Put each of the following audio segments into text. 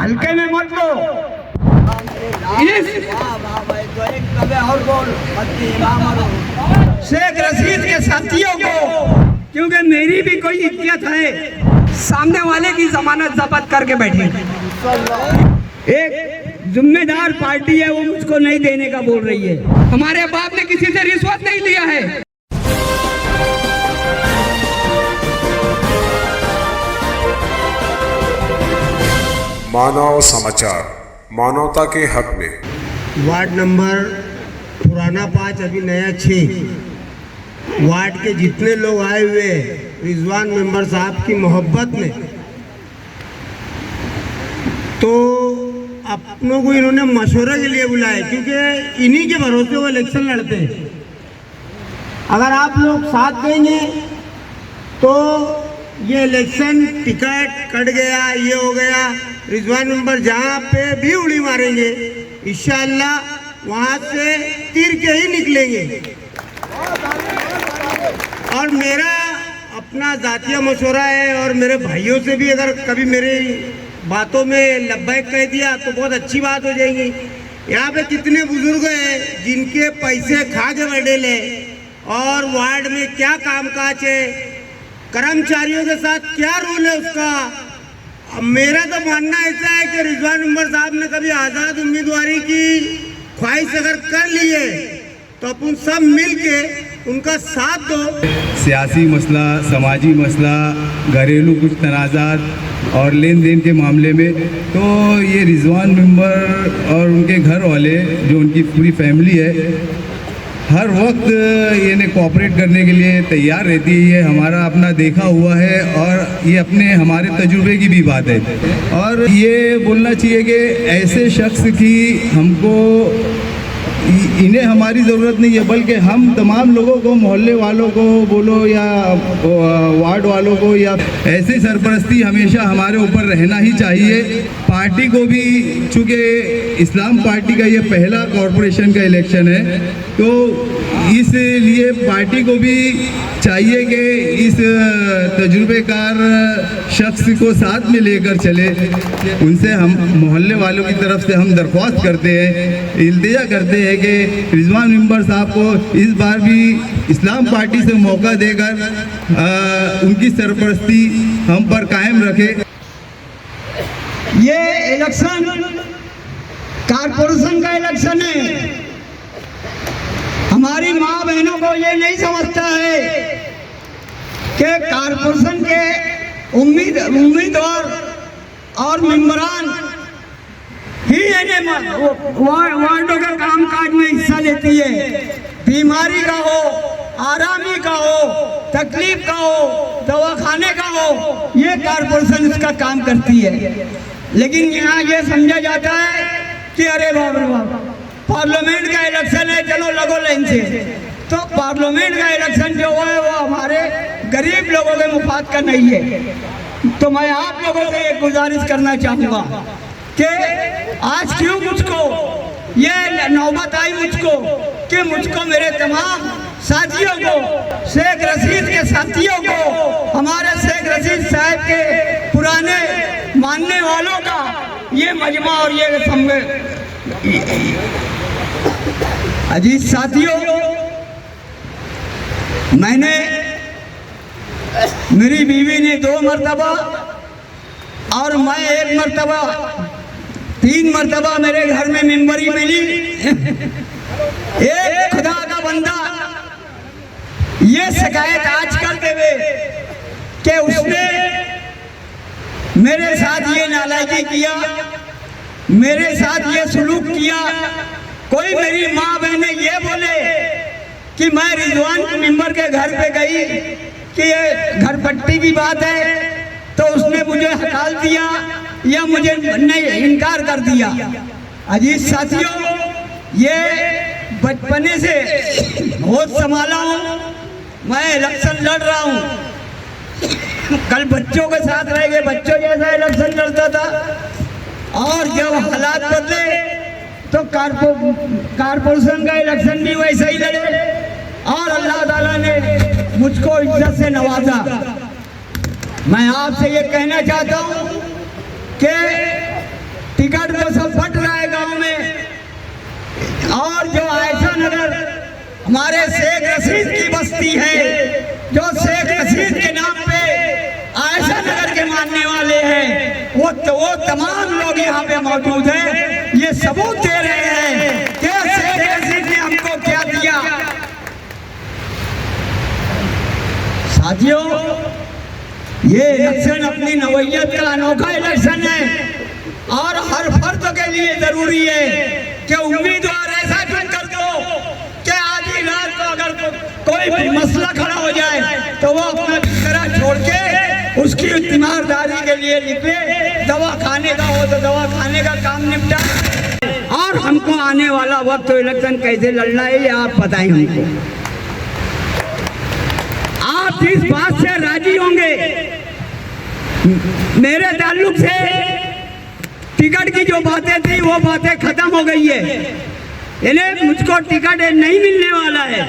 हल्के में मत लो। शेख रशीद के साथियों को, क्योंकि मेरी भी कोई इज्जत है, सामने वाले की जमानत जब्त करके बैठे। एक जिम्मेदार पार्टी है, वो मुझको नहीं देने का बोल रही है। हमारे बाप ने किसी से रिश्वत नहीं लिया है। मानव समाचार, मानवता के हक में। वार्ड नंबर पुराना 5 अभी नया 6 वार्ड के जितने लोग आए हुए हैं रिजवान मेंबर साहब की मोहब्बत में, तो अपनों को इन्होंने मशवरे के लिए बुलाया, क्योंकि इन्हीं के भरोसे वो इलेक्शन लड़ते हैं। अगर आप लोग साथ देंगे तो ये इलेक्शन टिकट कट गया, ये हो गया, रिजवान मेंबर जहाँ पे भी उड़ी मारेंगे इंशाअल्लाह वहाँ से तीर के ही निकलेंगे। और मेरा अपना जातीय मशवरा है, और मेरे भाइयों से भी अगर कभी मेरी बातों में लब्बैक कह दिया तो बहुत अच्छी बात हो जाएगी। यहाँ पे कितने बुजुर्ग हैं जिनके पैसे खा के बैठे ले, और वार्ड में क्या कामकाज है, कर्मचारियों के साथ क्या रूल है उसका। अब मेरा तो मानना ऐसा है कि रिजवान मेंबर साहब ने कभी आज़ाद उम्मीदवारी की ख्वाहिश अगर कर ली है तो अपन सब मिल के उनका साथ दो। सियासी मसला, समाजी मसला, घरेलू कुछ तनाज़ात और लेन देन के मामले में तो ये रिजवान मेंबर और उनके घर वाले, जो उनकी पूरी फैमिली है, हर वक्त ये कोऑपरेट करने के लिए तैयार रहती है। ये हमारा अपना देखा हुआ है और ये अपने हमारे तजुर्बे की भी बात है। और ये बोलना चाहिए कि ऐसे शख्स की हमको, इन्हें हमारी ज़रूरत नहीं है, बल्कि हम तमाम लोगों को, मोहल्ले वालों को बोलो या वार्ड वालों को, या ऐसी सरपरस्ती हमेशा हमारे ऊपर रहना ही चाहिए। पार्टी को भी, चूँकि इस्लाम पार्टी का ये पहला कॉरपोरेशन का इलेक्शन है, तो इसलिए पार्टी को भी चाहिए कि इस तजुर्बेकार शख्स को साथ में लेकर चले। उनसे हम मोहल्ले वालों की तरफ से हम दरख्वास्त करते हैं, इल्तिजा करते हैं कि रिजवान मेंबर साहब को इस बार भी इस्लाम पार्टी से मौका देकर उनकी सरपरस्ती हम पर कायम रखे। ये इलेक्शन कारपोरेशन का इलेक्शन है। हमारी माँ बहनों को ये नहीं समझता है कि कारपोरेशन के उम्मीदवार और मेंबरान ही वार्डों के कामकाज में हिस्सा लेती है। बीमारी का हो, आरामी का हो, तकलीफ का हो, दवाखाने का हो, ये कारपोरेशन इसका काम करती है। लेकिन यहाँ ये समझा जाता है कि अरे बाप रे बाप, पार्लियामेंट का इलेक्शन है, चलो लगो लाइन से। तो पार्लियामेंट का इलेक्शन जो है वो हमारे गरीब लोगों के मुफाद का नहीं है। तो मैं आप लोगों से एक गुजारिश करना चाहूँगा कि आज क्यों मुझको ये नौबत आई कि मुझको मेरे तमाम साथियों को, शेख रशीद के साथियों को, हमारे शेख रशीद साहब के पुराने मानने वालों का ये मजमा और ये अजीज साथियों, मैंने, मेरी बीवी ने 2 मरतबा और मैं 1 मरतबा, 3 मरतबा मेरे घर में मेंबरी मिली। एक खुदा का बंदा ये शिकायत आज कर देवे कि उसने मेरे साथ ये नालायकी किया, मेरे साथ ये सुलूक किया। कोई मेरी माँ बहने ये बोले कि मैं रिजवान मेंबर के घर पे गई कि ये घर पट्टी की बात है, तो उसने मुझे हटाल दिया या मुझे नहीं इनकार कर दिया। अजीज साथियों, ये बचपने से होश संभाला हूँ, मैं इलेक्शन लड़ रहा हूँ। कल बच्चों के साथ रह गए, बच्चों जैसा इलेक्शन लड़ता था। और जब हालात बदले तो कारपोरेशन का इलेक्शन भी वैसे ही लड़े, और अल्लाह ताला ने मुझको इज्जत से नवाजा। मैं आपसे ये कहना चाहता हूँ कि टिकट तो सब बट रहा है गांव में। और जो आयशा नगर हमारे शेख रशीद की बस्ती है, जो शेख रशीद के नाम पे आयशा नगर के मानने वाले हैं, वो तमाम लोग यहाँ पे मौजूद हैं। ये सबूत दे रहे हैं कि शेख रशीद ने हमको क्या दिया। साथियों, ये इलेक्शन अपनी नौयत का अनोखा इलेक्शन है और हर फर्द के लिए जरूरी है कि उम्मीदवार ऐसा चुन कर दो कि आधी रात को अगर कोई भी मसला खड़ा हो जाए तो वो अपना बिस्तरा छोड़ के उसकी ईमानदारी के लिए निकले। दवा खाने का हो तो दवा खाने का काम निपटा। और हमको आने वाला वक्त तो इलेक्शन कैसे लड़ना है ये आप बताएं हमको। आप इस बात से राजी होंगे, मेरे ताल्लुक से टिकट की जो बातें थी वो बातें खत्म हो गई है। इन्हें मुझको टिकट नहीं मिलने वाला है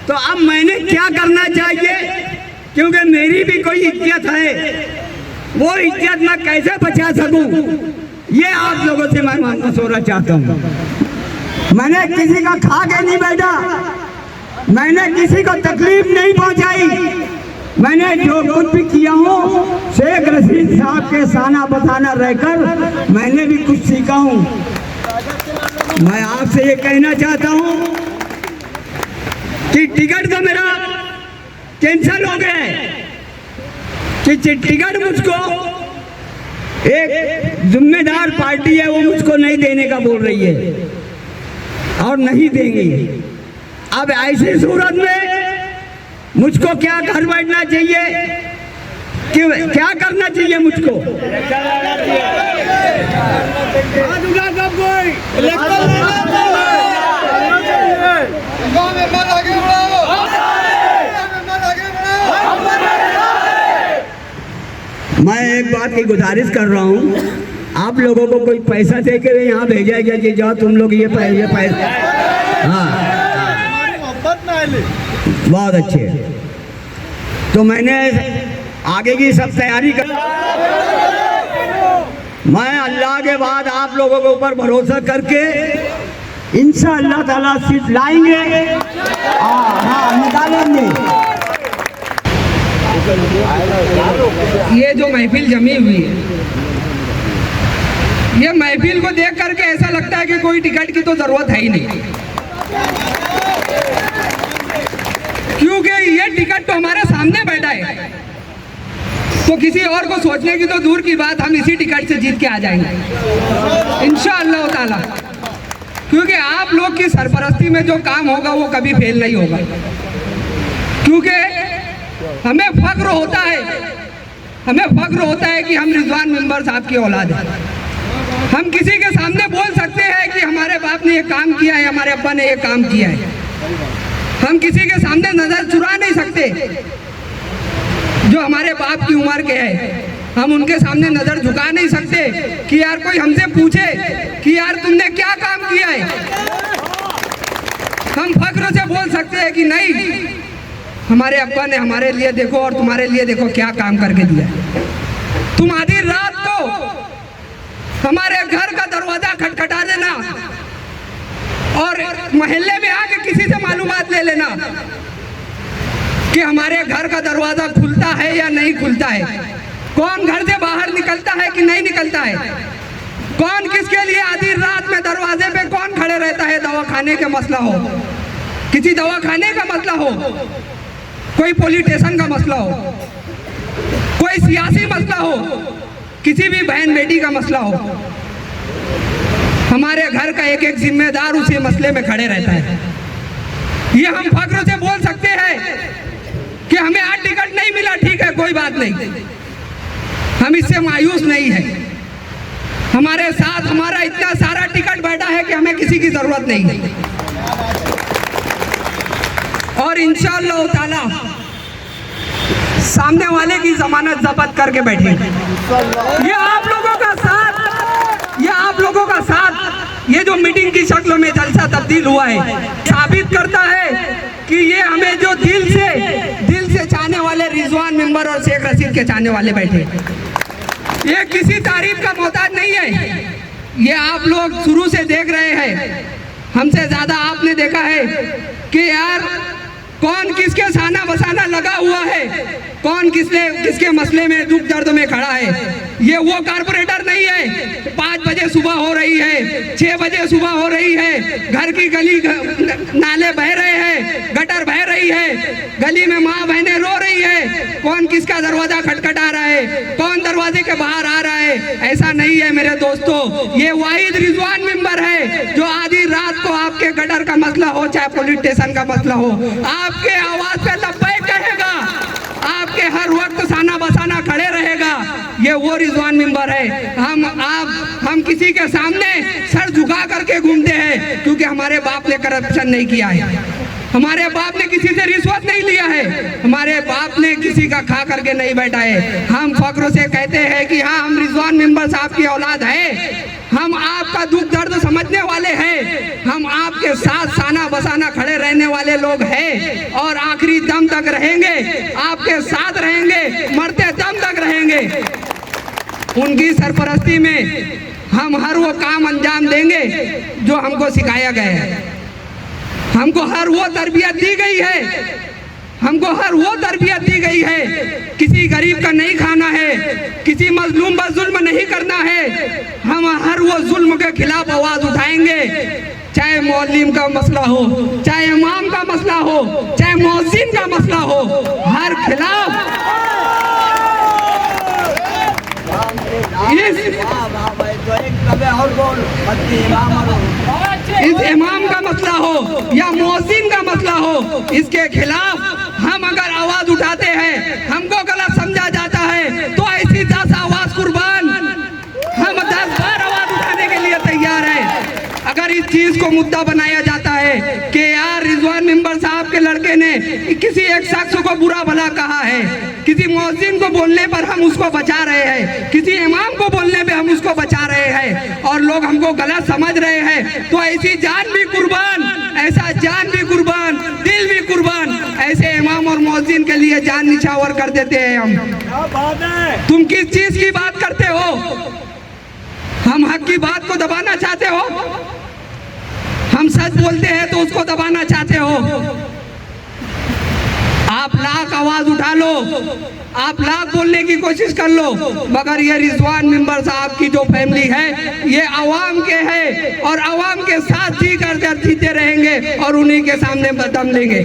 तो अब मैंने क्या करना चाहिए, क्योंकि मेरी भी कोई इज्जत है, वो इज्जत मैं कैसे बचा सकूं, ये आप लोगों से मैं मशवरा चाहता हूं। मैंने किसी का खा के नहीं बैठा, मैंने किसी को तकलीफ नहीं पहुंचाई। मैंने जो कुछ भी किया हूँ शेख रशीद साहब के साना बताना रहकर मैंने भी कुछ सीखा हूँ। मैं आपसे ये कहना चाहता हूँ कि टिकट तो मेरा कैंसिल हो गया है, कि टिकट मुझको एक जिम्मेदार पार्टी है वो मुझको नहीं देने का बोल रही है और नहीं देंगी। अब ऐसी सूरत में मुझको क्या घर बैठना चाहिए, कि क्या करना चाहिए मुझको? मैं एक बात की गुजारिश कर रहा हूँ, आप लोगों को कोई पैसा दे के यहाँ भेजा गया कि जाओ तुम लोग ये पैसा। हाँ, बहुत अच्छे। तो मैंने आगे की सब तैयारी कर, मैं अल्लाह के बाद आप लोगों के ऊपर भरोसा करके इंशाअल्लाह ताला सीट लाएंगे। हाँ, निकालेंगे। ये जो महफिल जमी हुई है, ये महफिल को देख करके ऐसा लगता है कि कोई टिकट की तो जरूरत है ही नहीं, क्योंकि ये टिकट तो हमारे सामने बैठा है। तो किसी और को सोचने की तो दूर की बात, हम इसी टिकट से जीत के आ जाएंगे इंशाअल्लाह ताला। क्योंकि आप लोग की सरपरस्ती में जो काम होगा वो कभी फेल नहीं होगा, क्योंकि हमें फख्र होता है कि हम रिजवान मेंबर साहब की औलाद हैं। हम किसी के सामने बोल सकते हैं कि हमारे बाप ने ये काम किया है, हमारे अब्बा ने ये काम किया है। हम किसी के सामने नजर चुरा नहीं सकते, जो हमारे बाप की उम्र के हैं हम उनके सामने नजर झुका नहीं सकते कि यार कोई हमसे पूछे कि यार तुमने क्या काम किया है। हम फख्र से बोल सकते हैं कि नहीं, हमारे अब्बा ने हमारे लिए देखो और तुम्हारे लिए देखो क्या काम करके दिया। तुम आधी रात को हमारे घर का दरवाजा खटखटा देना और मोहल्ले में आके किसी से मालूमात ले लेना कि हमारे घर का दरवाजा खुलता है या नहीं खुलता है, कौन घर से बाहर निकलता है कि नहीं निकलता है, कौन किसके लिए आधी रात में दरवाजे पे कौन खड़े रहता है। दवाखाने का मसला हो, किसी दवाखाने का मसला हो, कोई पुलिस स्टेशन का मसला हो, कोई सियासी मसला हो, किसी भी बहन बेटी का मसला हो, हमारे घर का एक एक जिम्मेदार उसी मसले में खड़े रहता है। ये हम फख्र से बोल सकते हैं कि हमें आज टिकट नहीं मिला, ठीक है कोई बात नहीं, हम इससे मायूस नहीं है। हमारे साथ हमारा इतना सारा टिकट बैठा है कि हमें किसी की जरूरत नहीं है और इंशाअल्लाह ताला सामने वाले की जमानत जब्त करके बैठेंगे। ये आप लोगों का साथ, ये जो मीटिंग की शक्ल में जलसा तब्दील हुआ है साबित करता है कि ये हमें जो दिल से चाहने वाले रिजवान मेंबर और शेख रशीद के चाहने वाले बैठे, ये किसी तारीफ का मोहताज नहीं है, ये आप लोग शुरू से देख रहे हैं, हमसे ज़्यादा आपने देखा है कि यार कौन किसके साना बसाना लगा हुआ है, कौन किसके मसले में दुख दर्द में खड़ा है। ये वो कारपोरेटर नहीं है 5 बजे सुबह हो रही है, 6 बजे सुबह हो रही है, घर की गली नाले बह रहे हैं, गटर बह रही है, गली में माँ बहनें रो रही है, कौन किसका दरवाजा खटखटा रहा है, कौन दरवाजे के बाहर आ रहा है, ऐसा नहीं है मेरे दोस्तों। ये वाहिद रिजवान मेंबर है जो आधी रात को आपके गटर का मसला हो चाहे पुलिस स्टेशन का मसला हो, आपके आवाज पे लब्बैक कहेगा, आपके हर वक्त साना बसाना खड़े रहेगा। ये वो रिजवान मेंबर है। हम किसी के सामने सर झुका करके घूमते हैं क्योंकि हमारे बाप ने करप्शन नहीं किया है, हमारे बाप ने किसी से रिश्वत नहीं लिया है, हमारे बाप ने किसी का खा करके नहीं बैठा है। हम फख्र से कहते हैं कि हाँ, हम रिजवान मेंबर साहब की औलाद है, हम आपका दुख दर्द समझने वाले हैं, हम आपके साथ साना बसाना खड़े रहने वाले लोग हैं और आखिरी दम तक रहेंगे, आपके साथ रहेंगे, मरते दम तक रहेंगे। उनकी सरपरस्ती में हम हर वो काम अंजाम देंगे जो हमको सिखाया गया है, हमको हर वो तरबियत दी गई है, हमको हर वो तरबियत दी गई है। किसी गरीब का नहीं खाना है, किसी मजलूम पर जुल्म नहीं करना है। हम हर वो जुल्म के खिलाफ आवाज उठाएंगे, चाहे मौलवी का मसला हो, चाहे इमाम का मसला हो, चाहे मौजिन का मसला हो, हर खिलाफ इस इमाम का मसला हो या मौजिन का मसला हो, इसके खिलाफ हम अगर आवाज उठाते हैं, हमको गलत समझा जाता है तो ऐसी 10 आवाज कुर्बान, हम 10 बार आवाज उठाने के लिए तैयार हैं। अगर इस चीज को मुद्दा बनाया जाता है कि यार रिजवान मेंबर साहब के लड़के ने किसी एक शख्स को बुरा भला कहा है, किसी मौजिन को बोलने पर हम उसको बचा रहे हैं, किसी इमाम को बोलने पे हम उसको बचा रहे हैं और लोग हमको गलत समझ रहे हैं, तो ऐसी जान भी कुर्बान, ऐसा जान भी कुर्बान, दिल भी कुर्बान, ऐसे इमाम और मौजिन के लिए जान निछावर कर देते हैं हम। तुम किस चीज की बात करते हो? हम हक की बात को दबाना चाहते हो? हम सच बोलते हैं तो उसको दबाना चाहते हो? आप लाख आवाज उठा लो, आप लाख बोलने की कोशिश कर लो, मगर ये रिजवान मेंबर साहब की जो फैमिली है ये आवाम के है और आवाम के साथ जी कर जीते रहेंगे और उन्हीं के सामने दम लेंगे।